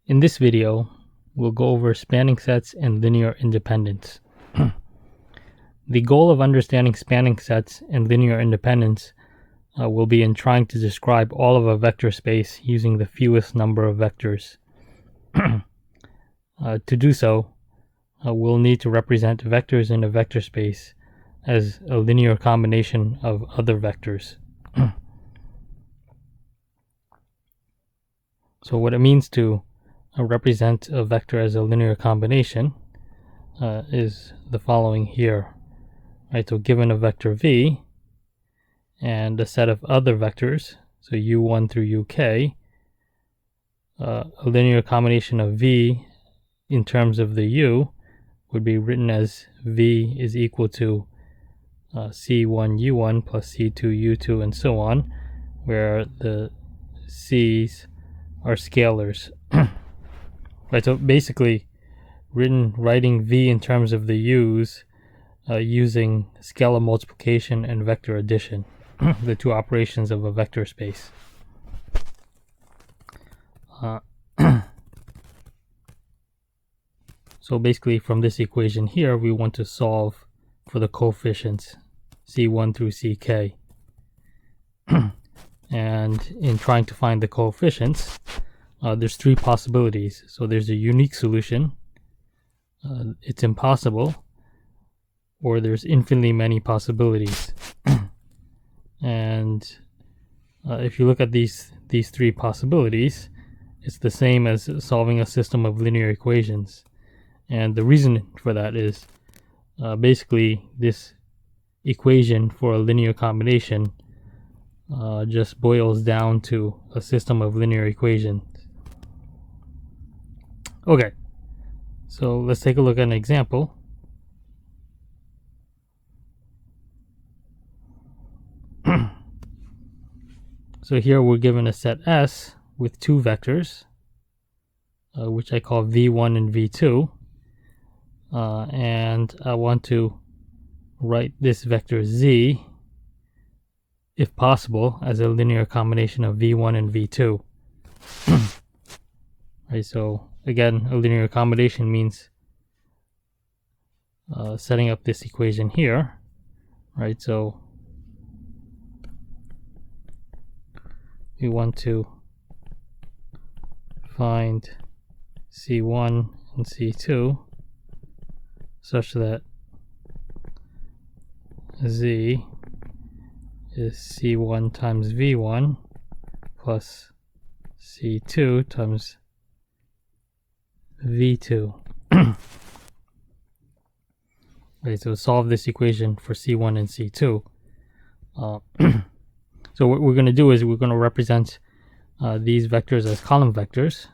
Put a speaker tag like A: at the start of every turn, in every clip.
A: In this video, we'll go over spanning sets and linear independence. The goal of understanding spanning sets and linear independence will be in trying to describe all of a vector space using the fewest number of vectors. To do so, we'll need to represent vectors in a vector space as a linear combination of other vectors. So what it means to represent a vector as a linear combination is the following here. Right, so given a vector v and a set of other vectors, so u1 through uk, a linear combination of v in terms of the u would be written as v is equal to c1u1 plus c2u2 and so on, where the c's are scalars. Right, so basically writing v in terms of the u's using scalar multiplication and vector addition, the two operations of a vector space. So basically from this equation here, we want to solve for the coefficients c1 through ck. And in trying to find the coefficients, there's three possibilities. So there's a unique solution, it's impossible, or there's infinitely many possibilities. And if you look at these three possibilities, it's the same as solving a system of linear equations. And the reason for that is basically this equation for a linear combination just boils down to a system of linear equations. Okay, so let's take a look at an example. So here we're given a set S with two vectors, which I call v1 and v2, and I want to write this vector z, if possible, as a linear combination of v1 and v2. Right, so again, a linear combination means setting up this equation here. Right, so we want to find c1 and c2 such that z is c1 times v1 plus c2 times v2. Okay, so solve this equation for c1 and c2. So what we're going to do is we're going to represent these vectors as column vectors.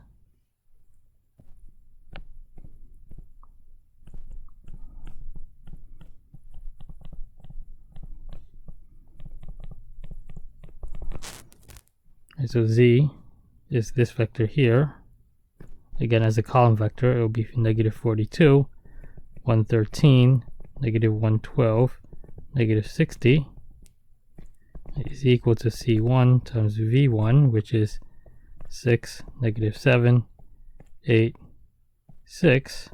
A: And so z is this vector here. Again, as a column vector, it will be negative 42, 113, negative 112, negative 60 is equal to c1 times v1, which is 6, negative 7, 8, 6,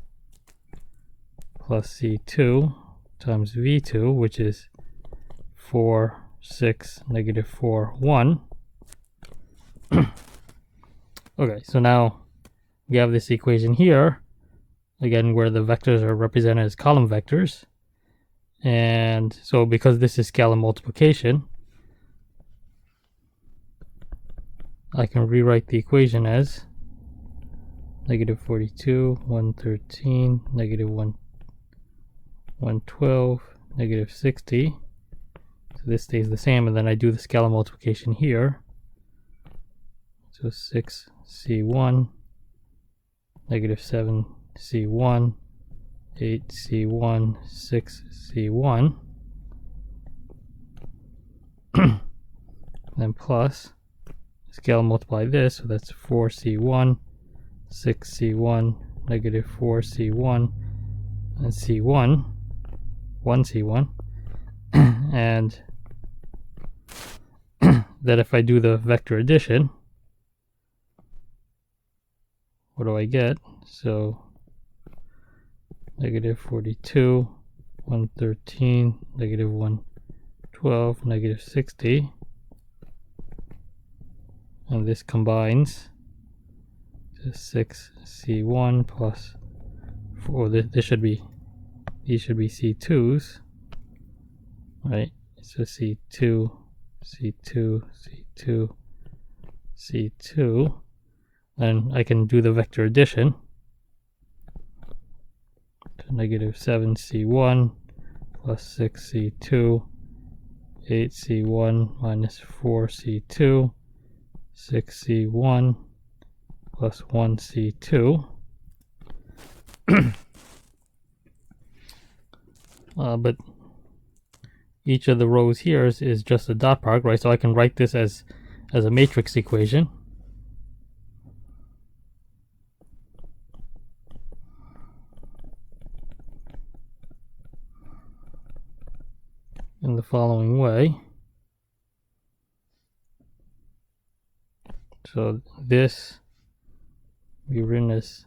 A: plus c2 times v2, which is 4, 6, negative 4, 1. Okay, so now we have this equation here, again, where the vectors are represented as column vectors. And so because this is scalar multiplication, I can rewrite the equation as negative 42, 113, negative 112, negative 60. So this stays the same, and then I do the scalar multiplication here. So 6c1, negative 7c1, 8c1, 6c1, then plus, scale multiply this, so that's 4c1, 6c1, negative 4c1, and c1, 1c1, and that if I do the vector addition, what do I get? So negative 42, 113, negative 112, negative 60. And this combines to 6C1 plus 4. These should be C2s, right? So C2, C2, C2, C2. And I can do the vector addition. So negative 7C1 plus 6C2, 8C1 minus 4C2, 6C1 plus 1C2. But each of the rows here is just a dot product, right? So I can write this as a matrix equation. In the following way. So this we written as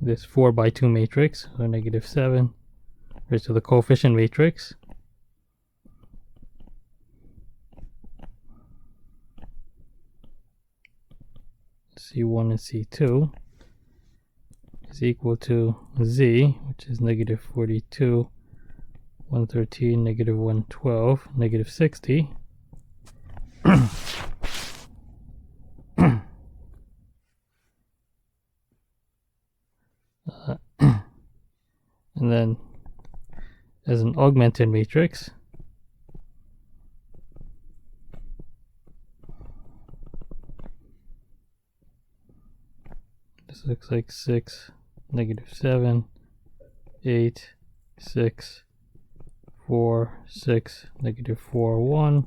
A: this 4x2 matrix, so negative 7, right? So the coefficient matrix. C1 and C2 is equal to Z, which is negative 42, 113, negative 112, negative 60. And then as an augmented matrix, this looks like 6, negative 7, 8, 6, 4, 6, negative 4, 1,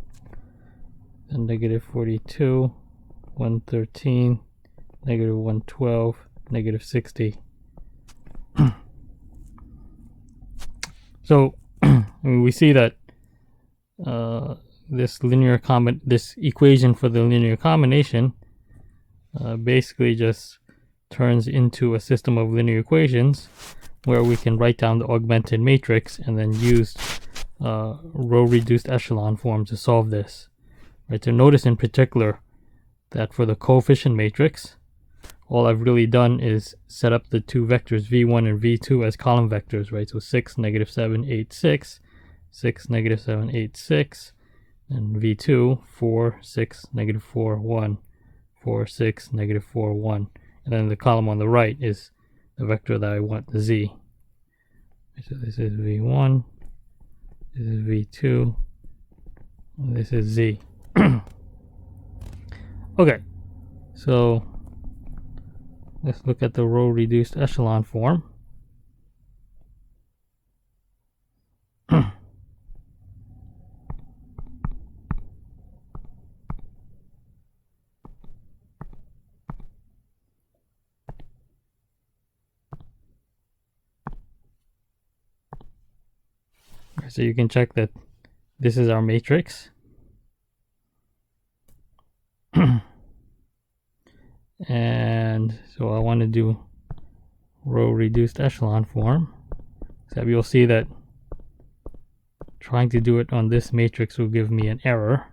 A: and negative 42, 113, negative 112, negative 60. So I mean, we see that this equation for the linear combination basically just turns into a system of linear equations where we can write down the augmented matrix and then use row reduced echelon form to solve this. Right. So notice in particular that for the coefficient matrix, all I've really done is set up the two vectors v1 and v2 as column vectors, right? So 6, negative 7, 8, 6, 6, negative 7, 8, 6, and v2, 4, 6, negative 4, 1, 4, 6, negative 4, 1. And then the column on the right is the vector that I want, the z. So this is v1, this is v2, and this is z. Okay, so let's look at the row reduced echelon form. So you can check that this is our matrix. And so I want to do row reduced echelon form. So you'll see that trying to do it on this matrix will give me an error.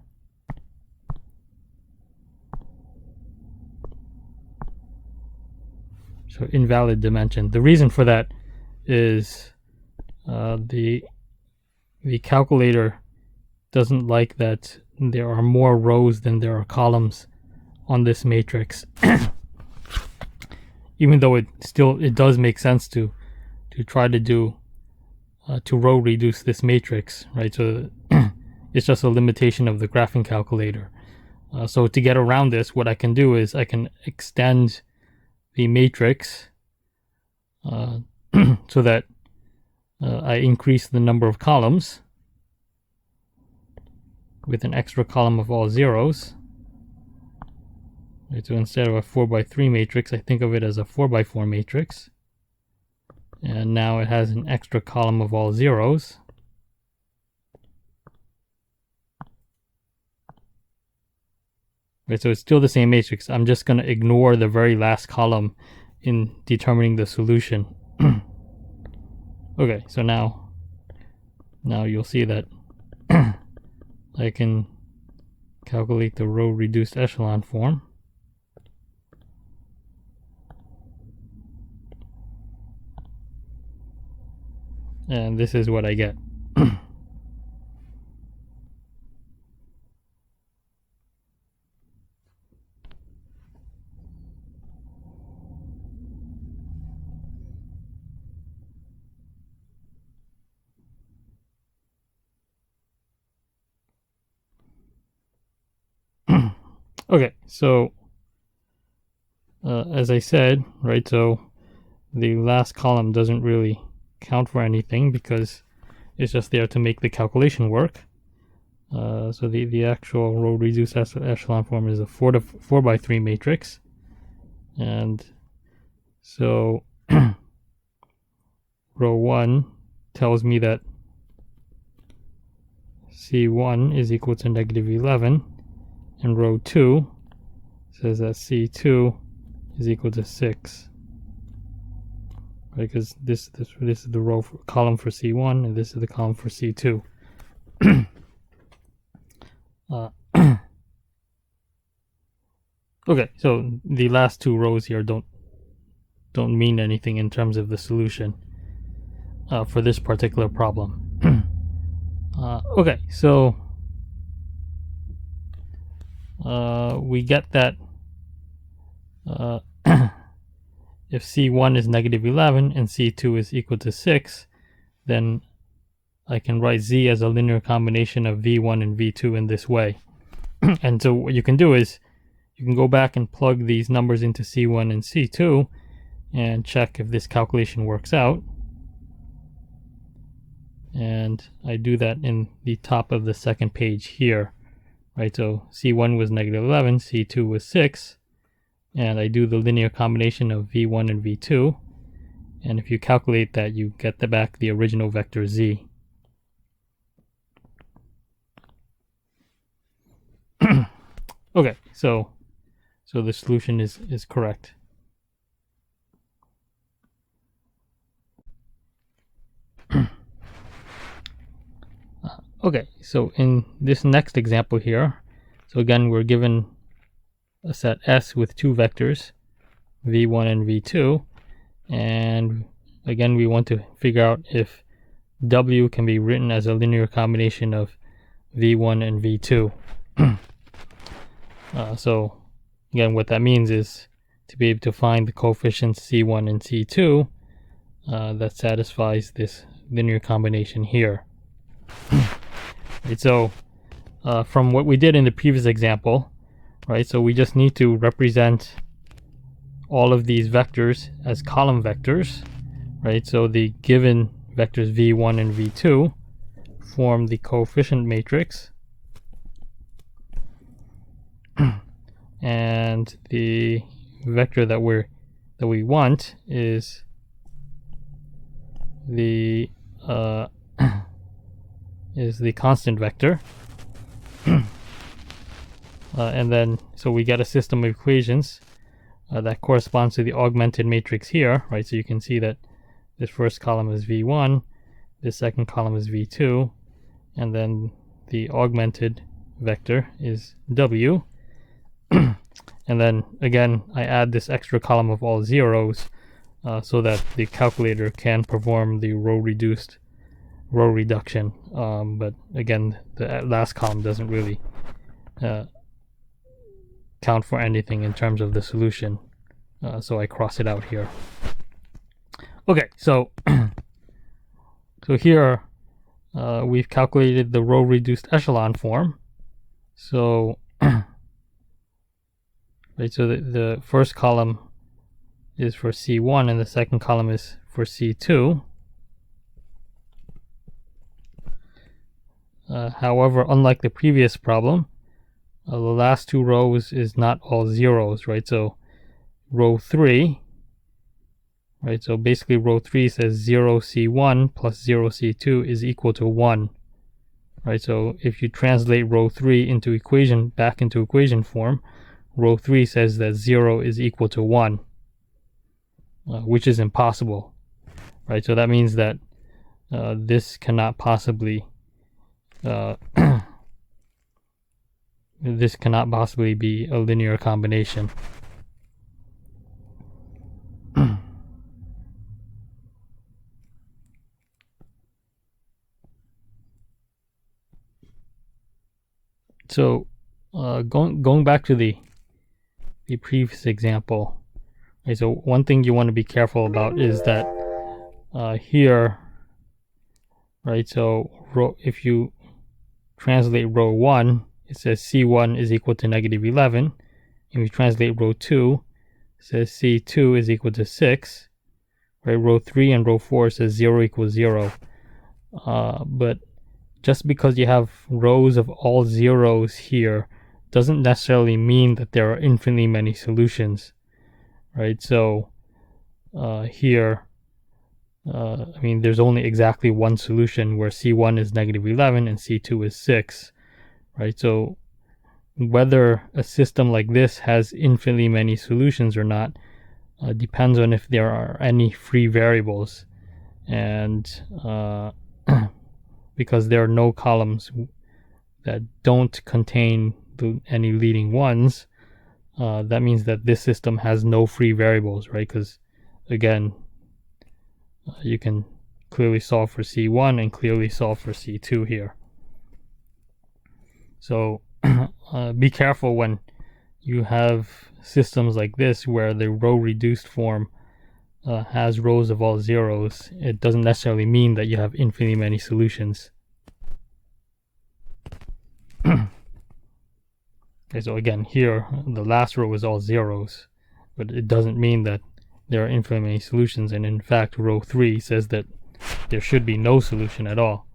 A: So invalid dimension. The reason for that is the calculator doesn't like that there are more rows than there are columns on this matrix. Even though it does make sense to try to do to row reduce this matrix, right? So it's just a limitation of the graphing calculator. So to get around this, what I can do is I can extend the matrix so that I increase the number of columns with an extra column of all zeros. Right, so instead of a 4x3 matrix, I think of it as a 4x4 matrix. And now it has an extra column of all zeros. Right, so it's still the same matrix. I'm just going to ignore the very last column in determining the solution. Okay, so now you'll see that I can calculate the row reduced echelon form. And this is what I get. Okay, so as I said, right, so the last column doesn't really count for anything because it's just there to make the calculation work. So the actual row reduced echelon form is a 4 by 3 matrix. And so row 1 tells me that C1 is equal to negative 11, and row 2 says that C2 is equal to 6. Right, because this is the column for C1, and this is the column for C2. Okay, so the last two rows here don't mean anything in terms of the solution for this particular problem. Okay, so we get that if C1 is negative 11 and C2 is equal to 6, then I can write Z as a linear combination of V1 and V2 in this way. And so what you can do is you can go back and plug these numbers into C1 and C2 and check if this calculation works out. And I do that in the top of the second page here. Right, so C1 was negative 11, C2 was 6, and I do the linear combination of V1 and V2, and if you calculate that, you get back the original vector Z. Okay, so the solution is correct. Okay, so in this next example here, so again we're given a set S with two vectors, V1 and V2, and again we want to figure out if W can be written as a linear combination of V1 and V2. So again, what that means is to be able to find the coefficients C1 and C2 that satisfies this linear combination here. Right, so from what we did in the previous example, right, so we just need to represent all of these vectors as column vectors, right? So the given vectors V1 and V2 form the coefficient matrix, and the vector that we want is the constant vector. And then so we get a system of equations that corresponds to the augmented matrix here, right? So you can see that this first column is V1, this second column is V2, and then the augmented vector is W. And then again I add this extra column of all zeros so that the calculator can perform the row reduction, but again the last column doesn't really count for anything in terms of the solution, so I cross it out here. Okay, so so here we've calculated the row reduced echelon form. So right, so the first column is for C1 and the second column is for C2. However, unlike the previous problem, the last two rows is not all zeros, right? So row 3, right? So basically row 3 says 0 C1 plus 0 C2 is equal to 1. right? So if you translate row 3 into equation, back into equation form, row 3 says that 0 is equal to 1, which is impossible, right? So that means that this cannot possibly this cannot possibly be a linear combination. So going back to the previous example, right, so one thing you want to be careful about is that here, right, so if you translate row 1, it says C1 is equal to -11. If you translate row 2, it says C2 is equal to 6. Right, row 3 and row 4 says 0 equals 0. But just because you have rows of all zeros here doesn't necessarily mean that there are infinitely many solutions, right? So here, I mean, there's only exactly one solution where C1 is -11 and C2 is 6, right? So whether a system like this has infinitely many solutions or not depends on if there are any free variables, and because there are no columns that don't contain any leading ones, that means that this system has no free variables, right? Because again, you can clearly solve for C1 and clearly solve for C2 here. So be careful when you have systems like this where the row reduced form has rows of all zeros. It doesn't necessarily mean that you have infinitely many solutions. Okay, so again, here the last row is all zeros, but it doesn't mean that there are infinitely many solutions, and in fact row 3 says that there should be no solution at all.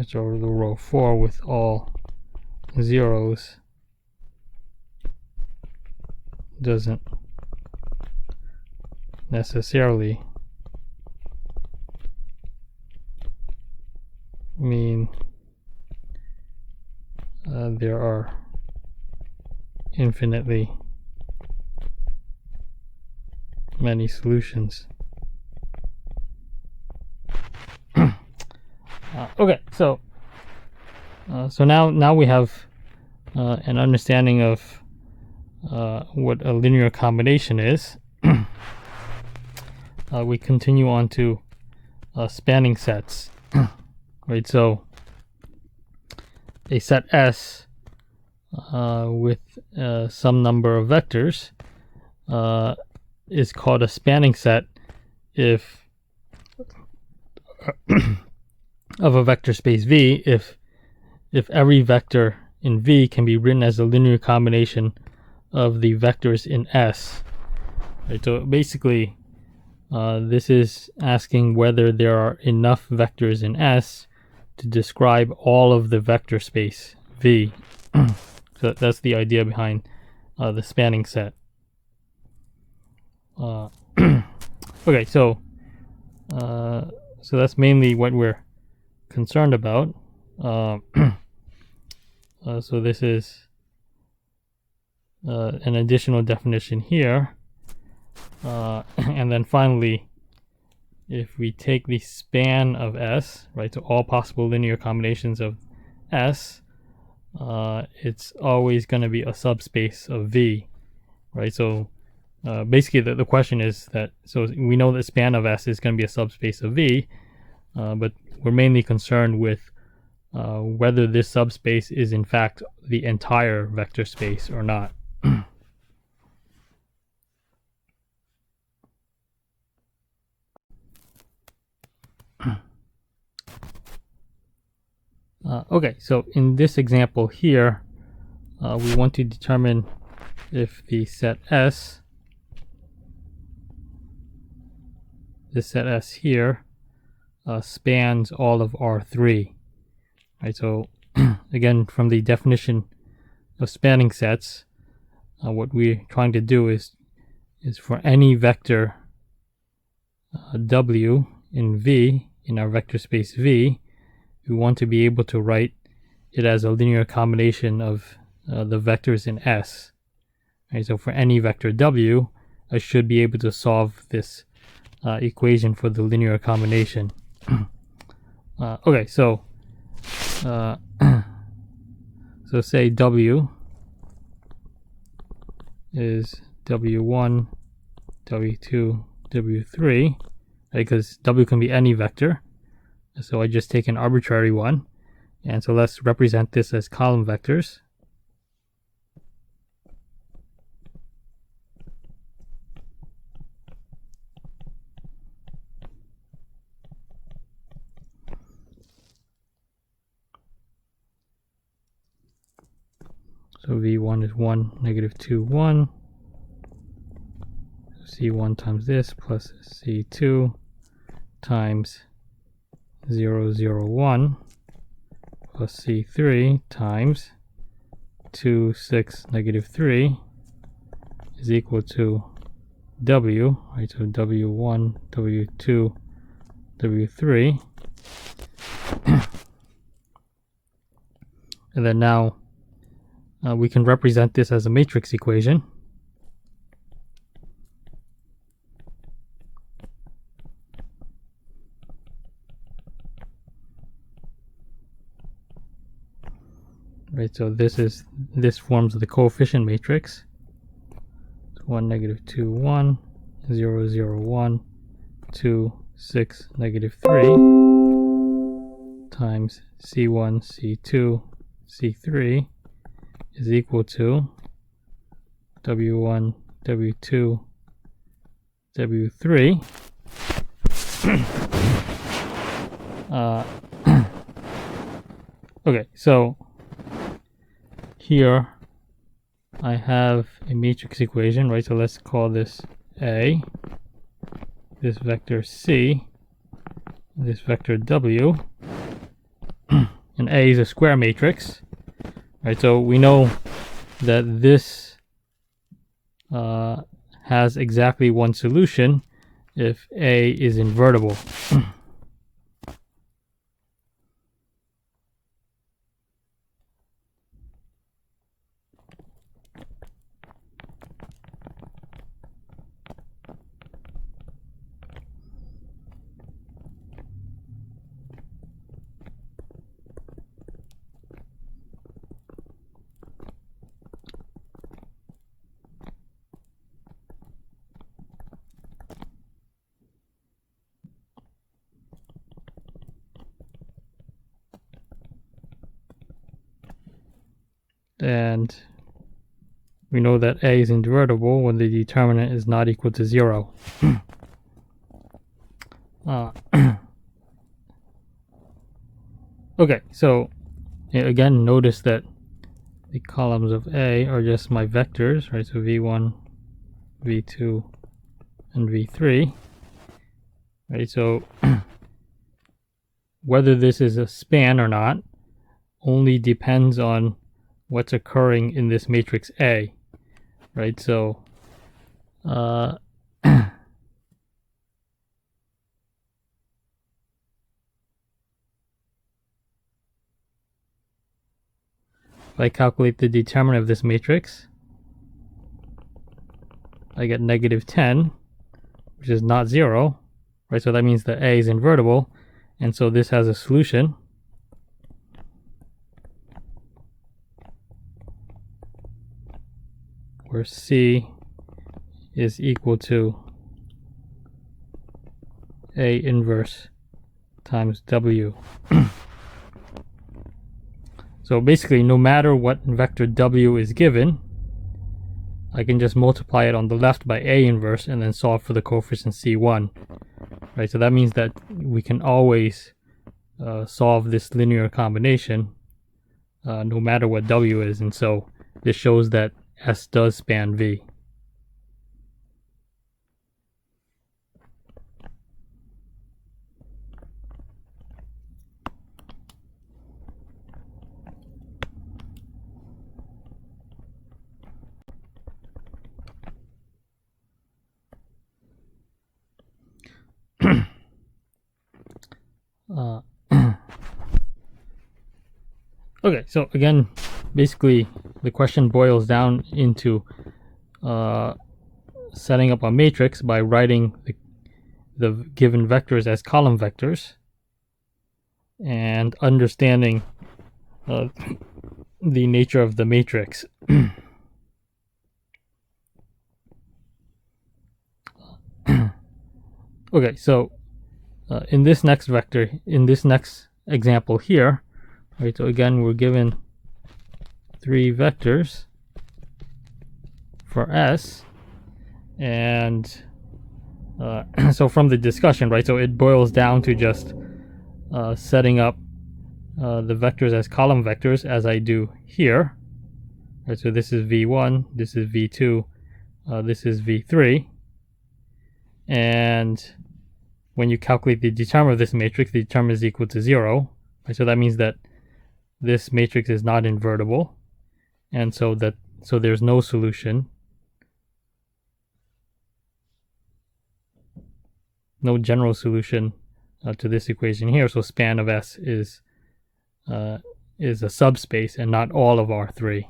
A: So the row 4 with all zeros doesn't necessarily mean there are infinitely many solutions. Okay, so now we have an understanding of what a linear combination is. We continue on to spanning sets. Right, so a set S with some number of vectors is called a spanning set if of a vector space V if every vector in V can be written as a linear combination of the vectors in S. Right, so basically this is asking whether there are enough vectors in S to describe all of the vector space V. So that's the idea behind the spanning set. Okay, so that's mainly what we're concerned about. So this is an additional definition here. And then finally, if we take the span of S, right, so all possible linear combinations of S, it's always going to be a subspace of V, right? So basically the question is that, so we know the span of S is going to be a subspace of V, but we're mainly concerned with whether this subspace is in fact the entire vector space or not. Okay, so in this example here, we want to determine if the set S, this set S here, spans all of R3. Right, so again, from the definition of spanning sets, what we're trying to do is for any vector W in V, in our vector space V, we want to be able to write it as a linear combination of the vectors in S. Right, so for any vector W, I should be able to solve this equation for the linear combination. Okay, so so say W is W1, W2, W3, right? Because W can be any vector. So I just take an arbitrary one. And so let's represent this as column vectors. So V1 is 1, negative 2, 1. C1 times this plus C2 times 0, 0, 1 plus C3 times 2, 6, negative 3 is equal to W, right? So W1, W2, W3. And then now we can represent this as a matrix equation. Right, so this forms the coefficient matrix. 1, negative 2, 1, 0, 0, 1, 2, 6, negative 3 times C1, C2, C3 is equal to W1, W2, W3. Okay, so here I have a matrix equation, right? So let's call this A, this vector C, this vector W, and A is a square matrix, right? So we know that this has exactly one solution if A is invertible. And we know that A is invertible when the determinant is not equal to 0. Okay, so again, notice that the columns of A are just my vectors, right? So V1, V2, and V3. Right, so whether this is a span or not only depends on what's occurring in this matrix A, right? So if I calculate the determinant of this matrix, I get negative 10, which is not 0, right? So that means that A is invertible, and so this has a solution. Where C is equal to A inverse times W. So basically, no matter what vector W is given, I can just multiply it on the left by A inverse and then solve for the coefficient C1. Right, so that means that we can always solve this linear combination no matter what W is, and so this shows that S does span V. Okay, so again, basically the question boils down into setting up a matrix by writing the given vectors as column vectors and understanding the nature of the matrix. Okay, so in this next example here, right, so again we're given 3 vectors for S, and so from the discussion, right, so it boils down to just setting up the vectors as column vectors as I do here. Right, so this is V1, this is V2, this is V3, and when you calculate the determinant of this matrix, the determinant is equal to 0. Right, so that means that this matrix is not invertible, and so there's no solution, no general solution to this equation here. So span of S is a subspace and not all of R3.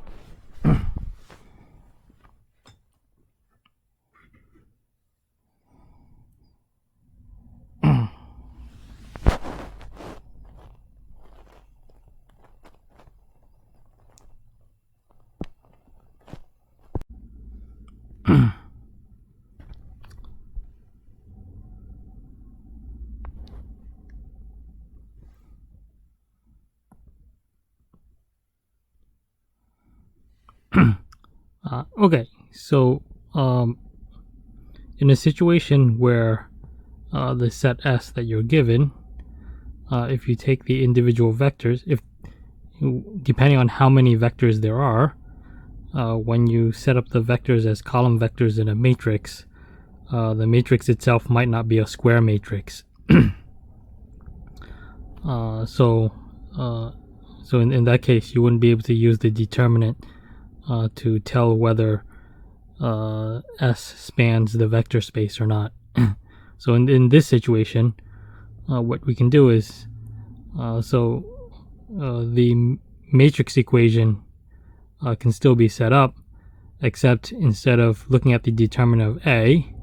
A: Okay, so in a situation where the set S that you're given, if you take the individual vectors, depending on how many vectors there are, when you set up the vectors as column vectors in a matrix, the matrix itself might not be a square matrix. So in that case, you wouldn't be able to use the determinant to tell whether S spans the vector space or not. So in this situation, what we can do is, the matrix equation can still be set up, except instead of looking at the determinant of A,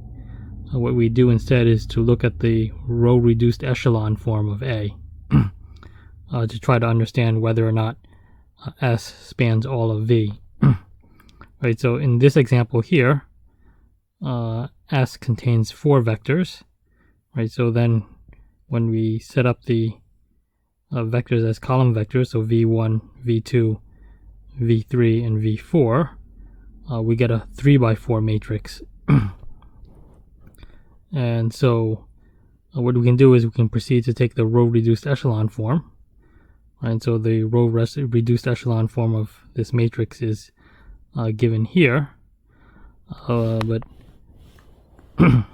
A: what we do instead is to look at the row reduced echelon form of A to try to understand whether or not S spans all of V. Right, so in this example here, S contains 4 vectors. Right, so then when we set up the vectors as column vectors, so V1, V2, V3, and V4, we get a 3x4 matrix. And so what we can do is we can proceed to take the row reduced echelon form. Right, so the row reduced echelon form of this matrix is given here, but to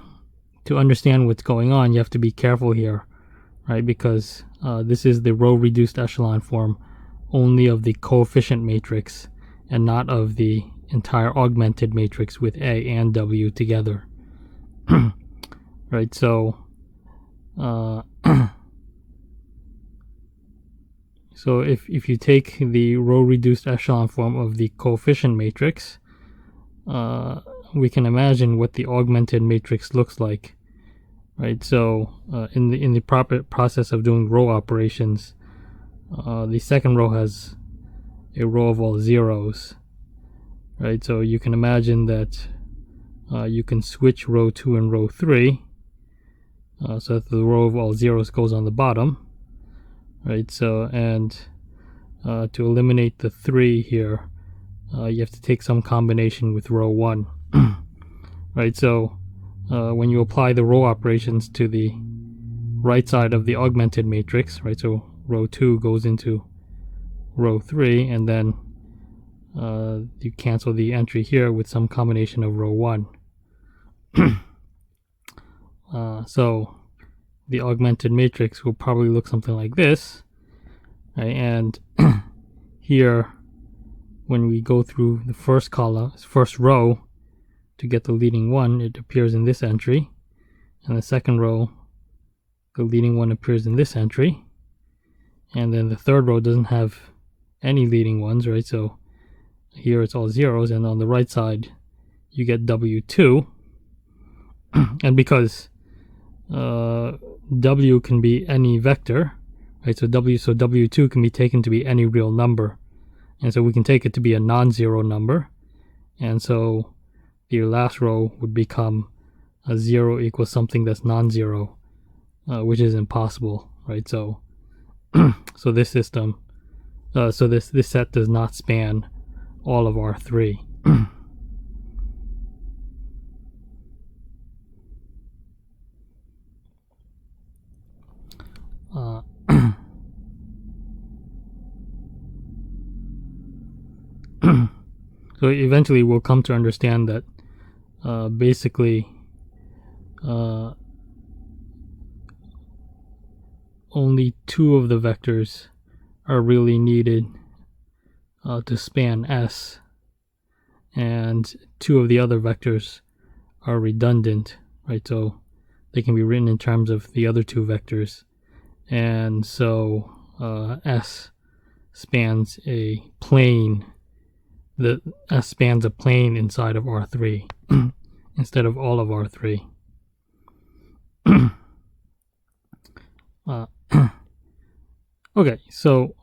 A: understand what's going on, you have to be careful here, right? Because this is the row reduced echelon form only of the coefficient matrix and not of the entire augmented matrix with A and W together. Right, so so if you take the row reduced echelon form of the coefficient matrix, we can imagine what the augmented matrix looks like. Right, so in the proper process of doing row operations, the second row has a row of all zeros. Right, so you can imagine that you can switch row 2 and row 3 so that the row of all zeros goes on the bottom. Right, so and to eliminate the 3 here, you have to take some combination with row 1. Right, so when you apply the row operations to the right side of the augmented matrix, right, so row 2 goes into row 3, and then you cancel the entry here with some combination of row 1. So the augmented matrix will probably look something like this, right? And here, when we go through the first row to get the leading one, it appears in this entry, and the second row, the leading one appears in this entry, and then the third row doesn't have any leading ones, right? So here it's all zeros, and on the right side you get W2. And because W can be any vector, right? So W2 can be taken to be any real number, and so we can take it to be a non-zero number, and so the last row would become a 0 equals something that's non-zero, which is impossible, right? So so this system, so this set does not span all of R3. So eventually we'll come to understand that basically only two of the vectors are really needed to span S, and two of the other vectors are redundant, right? So they can be written in terms of the other two vectors, and so S spans a plane. The S spans a plane inside of R3 instead of all of R3. Okay, so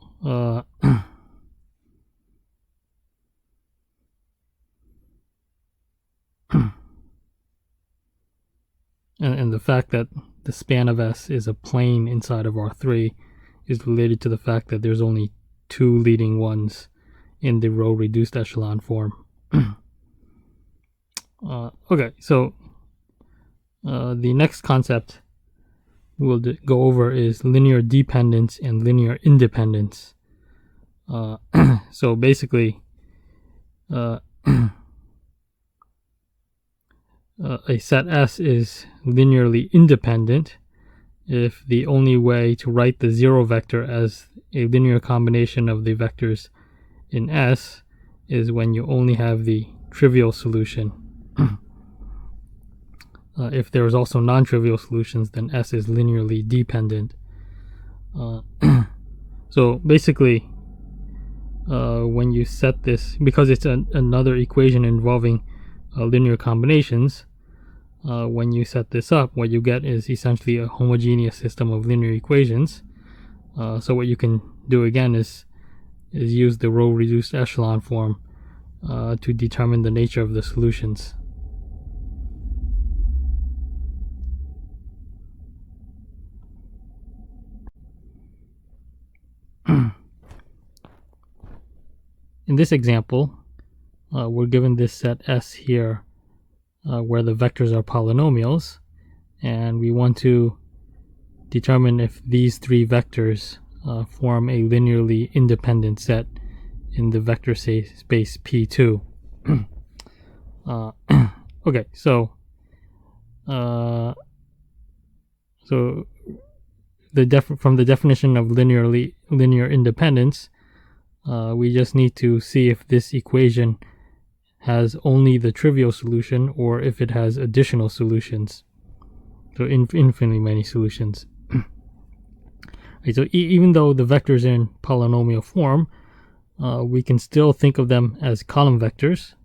A: and the fact that the span of S is a plane inside of R3 is related to the fact that there's only two leading ones in the row reduced echelon form. Okay, so the next concept we'll go over is linear dependence and linear independence. So basically, a set S is linearly independent if the only way to write the zero vector as a linear combination of the vectors in S is when you only have the trivial solution. If there is also non-trivial solutions, then S is linearly dependent. So basically, when you set this, because it's another equation involving linear combinations, when you set this up, what you get is essentially a homogeneous system of linear equations. So what you can do again is use the row reduced echelon form to determine the nature of the solutions. In this example, we're given this set S here where the vectors are polynomials, and we want to determine if these three vectors form a linearly independent set in the vector space P2. Okay, so from the definition of linear independence, we just need to see if this equation has only the trivial solution or if it has additional solutions. So infinitely many solutions. Right, so even though the vectors are in polynomial form, we can still think of them as column vectors.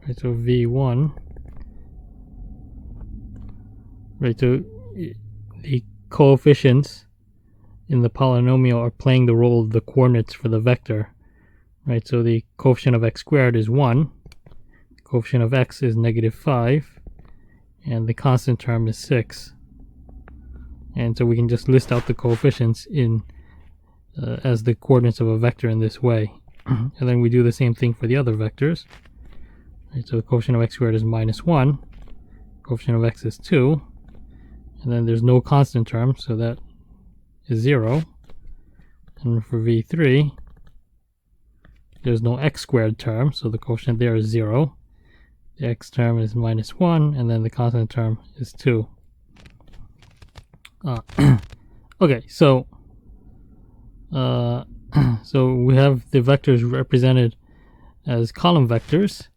A: Right, so V1. Right, so the coefficients in the polynomial are playing the role of the coordinates for the vector. Right, so the coefficient of x squared is 1, the coefficient of x is -5, and the constant term is 6. And so we can just list out the coefficients in as the coordinates of a vector in this way. And then we do the same thing for the other vectors. Right, so the coefficient of x squared is -1, coefficient of x is 2, and then there's no constant term, so that is 0. And for V3, there's no x squared term, so the coefficient there is 0. The x term is -1, and then the constant term is 2. Okay, so so we have the vectors represented as column vectors.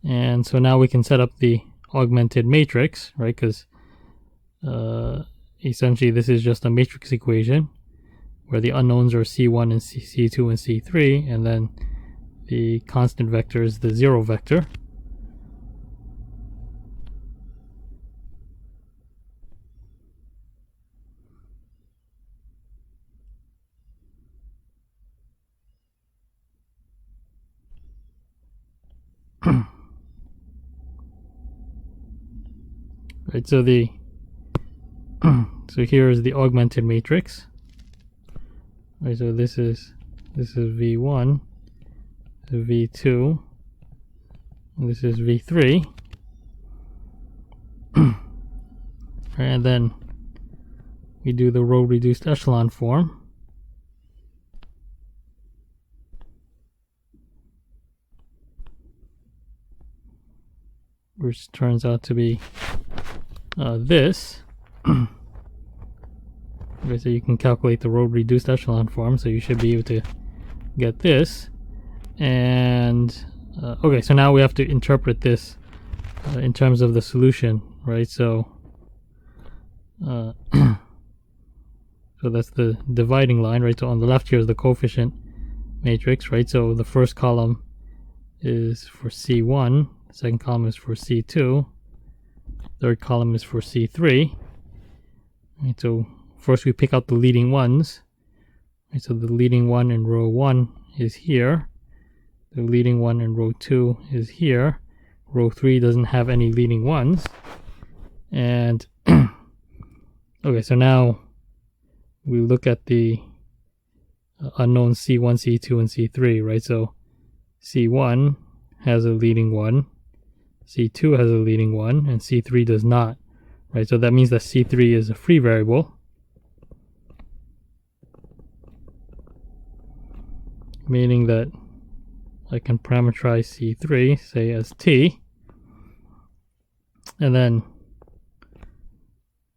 A: And so now we can set up the augmented matrix, right? Because essentially this is just a matrix equation where the unknowns are C1 and C2 and C3, and then the constant vector is the 0 vector. Right, so the so here is the augmented matrix. Right, so this is V1, V2, and this is V3. And then we do the row reduced echelon form. Which turns out to be this. Okay, so you can calculate the row reduced echelon form, so you should be able to get this. And okay, so now we have to interpret this in terms of the solution, right? So so that's the dividing line, right? So on the left here is the coefficient matrix, right? So the first column is for C1, the second column is for C2, third column is for C3. Right, so first we pick out the leading ones. Right, so the leading one in row 1 is here. The leading one in row 2 is here. Row 3 doesn't have any leading ones. And okay, so now we look at the unknown C1, C2, and C3, right? So C1 has a leading one, C2 has a leading one, and C3 does not, right? So that means that C3 is a free variable, meaning that I can parameterize C3, say as T, and then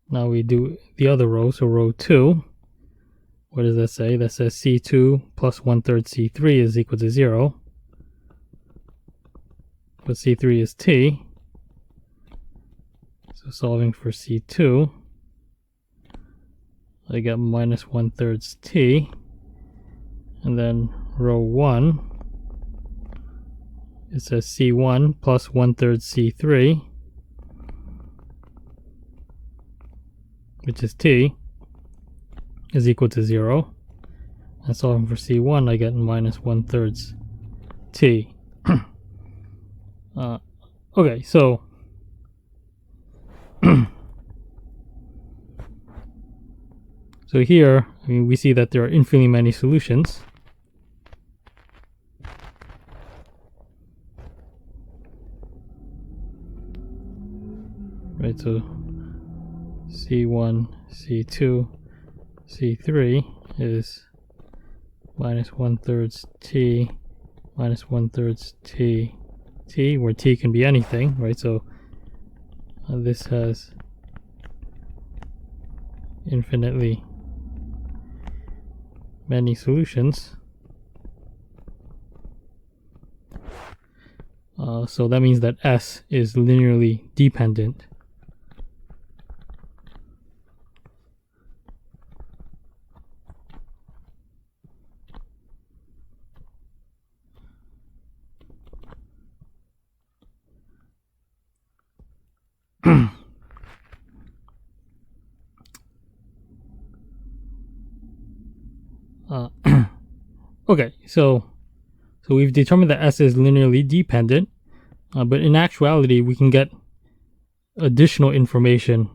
A: now we do the other row, so row 2. What does that say? That says C2 plus 1/3 C3 is equal to 0. But C3 is T. So solving for C2, I get minus 1/3 T. And then row 1, it says C1 plus 1/3 C3, which is T, is equal to 0. And solving for C1, I get minus 1/3 T. Okay, so so here, I mean, we see that there are infinitely many solutions. Right, so C1, C2, C3 is minus 1/3 T, minus 1/3 T, T, where T can be anything, right? So this has infinitely many solutions. So that means that S is linearly dependent. Okay, so we've determined that S is linearly dependent, but in actuality we can get additional information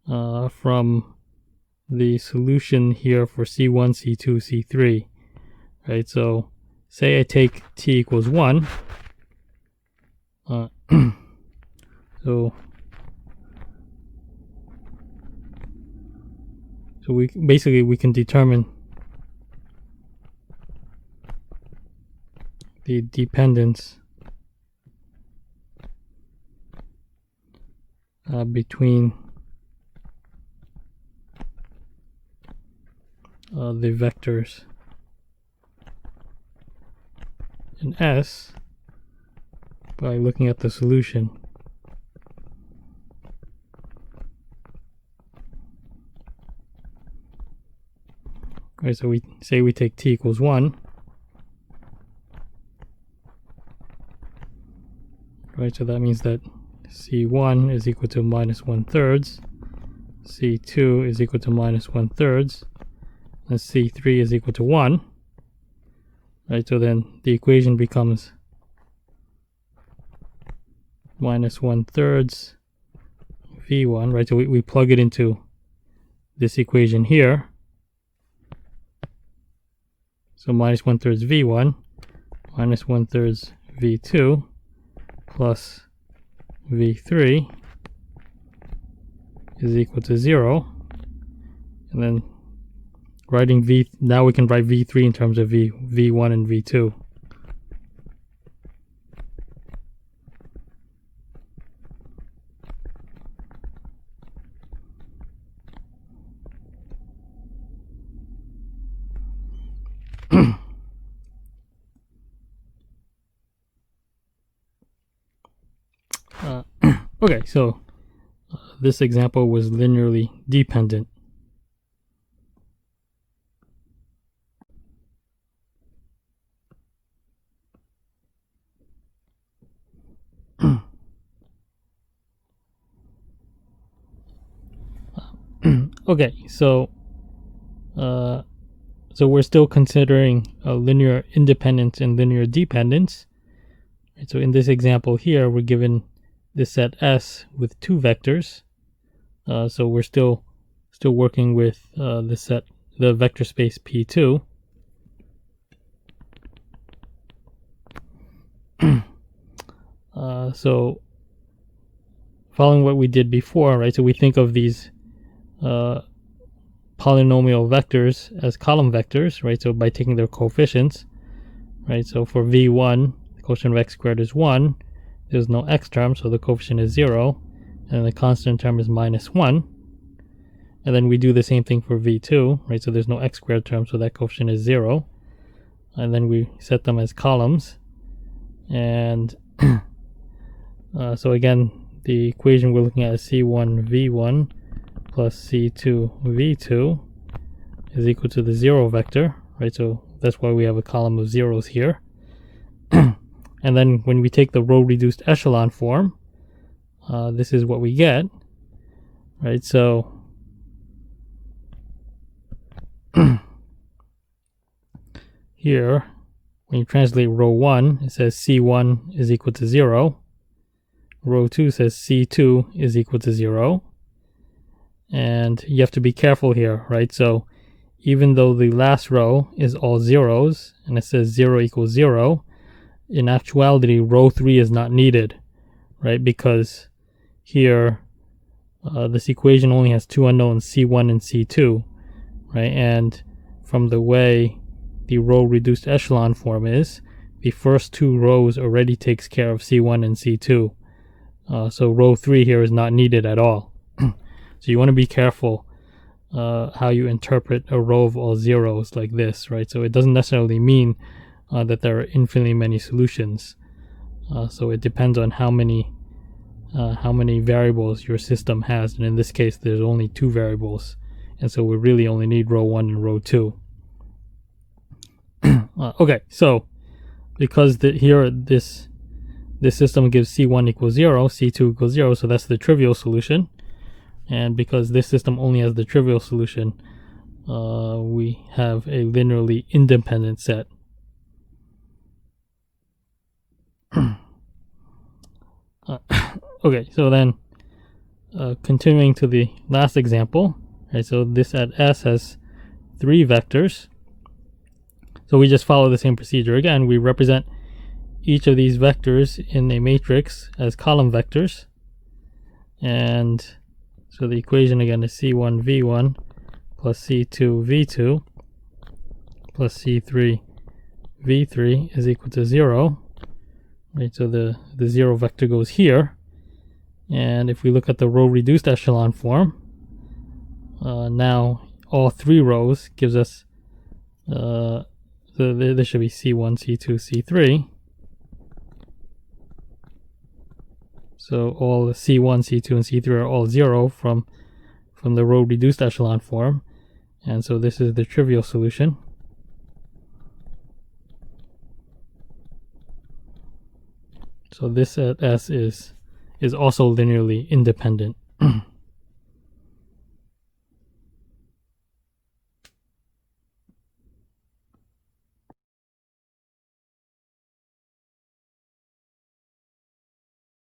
A: from the solution here for C1, C2, C3, right? So say I take T equals 1, so we can determine the dependence between the vectors in equation S by looking at the solution. Right, so we say we take t equals 1. Right, so that means that C1 is equal to minus 1/3, C2 is equal to minus 1/3, and C3 is equal to 1. Right, so then the equation becomes minus 1/3 V1, right? So we plug it into this equation here. So minus 1/3 V1 minus 1/3 V2 plus V3 is equal to 0. And then writing V, now we can write V3 in terms of V1 and V2. Okay, so this example was linearly dependent. Okay, so we're still considering linear independence and linear dependence. Right, so in this example here, we're given this set S with 2 vectors. So we're still working with the vector space P2. So following what we did before, right? So we think of these polynomial vectors as column vectors, right? So by taking their coefficients, right? So for V1, the coefficient of x squared is 1. There's no x term, so the coefficient is 0, and the constant term is minus 1. And then we do the same thing for V2, right? So there's no x squared term, so that coefficient is 0. And then we set them as columns. And so again, the equation we're looking at is C1 V1 plus C2 V2 is equal to the 0 vector, right? So that's why we have a column of zeros here. And then when we take the row reduced echelon form, this is what we get, right? So here, when you translate row 1, it says C1 is equal to 0. Row 2 says C2 is equal to 0. And you have to be careful here, right? So even though the last row is all zeros, and it says 0 equals 0, in actuality, row 3 is not needed, right? Because here, this equation only has 2 unknowns, C1 and C2, right? And from the way the row reduced echelon form is, the first 2 rows already takes care of C1 and C2. So row 3 here is not needed at all. So you want to be careful how you interpret a row of all zeros like this, right? So it doesn't necessarily mean that there are infinitely many solutions. So it depends on how many variables your system has, and in this case there's only 2 variables, and so we really only need row 1 and row 2. Okay, so because here this system gives C1 equals 0, C2 equals 0, so that's the trivial solution. And because this system only has the trivial solution, we have a linearly independent set. Okay, so then continuing to the last example, right? So this set S has 3 vectors. So we just follow the same procedure again. We represent each of these vectors in a matrix as column vectors. And so the equation again is C1 V1 plus C2 V2 plus C3 V3 is equal to 0. Right, so the 0 vector goes here. And if we look at the row reduced echelon form, now all 3 rows gives us, so there should be C1, C2, C3. So all C1, C2, and C3 are all 0 from the row reduced echelon form. And so this is the trivial solution. So this at S is also linearly independent.